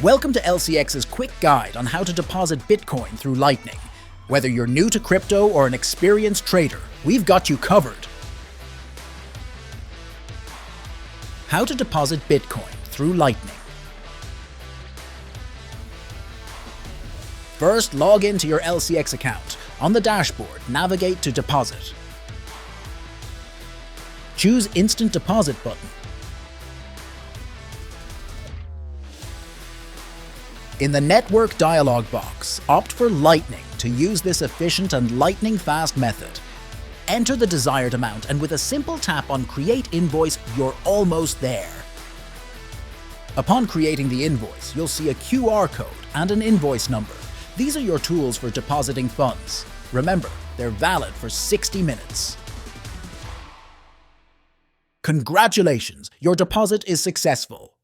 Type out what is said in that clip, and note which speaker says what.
Speaker 1: Welcome to LCX's quick guide on how to deposit Bitcoin through Lightning. Whether you're new to crypto or an experienced trader, we've got you covered. How to deposit Bitcoin through Lightning. First, log into your LCX account. On the dashboard, navigate to Deposit. Choose Instant Deposit button. In the Network dialog box, opt for Lightning to use this efficient and lightning-fast method. Enter the desired amount, and with a simple tap on Create Invoice, you're almost there. Upon creating the invoice, you'll see a QR code and an invoice number. These are your tools for depositing funds. Remember, they're valid for 60 minutes. Congratulations, your deposit is successful.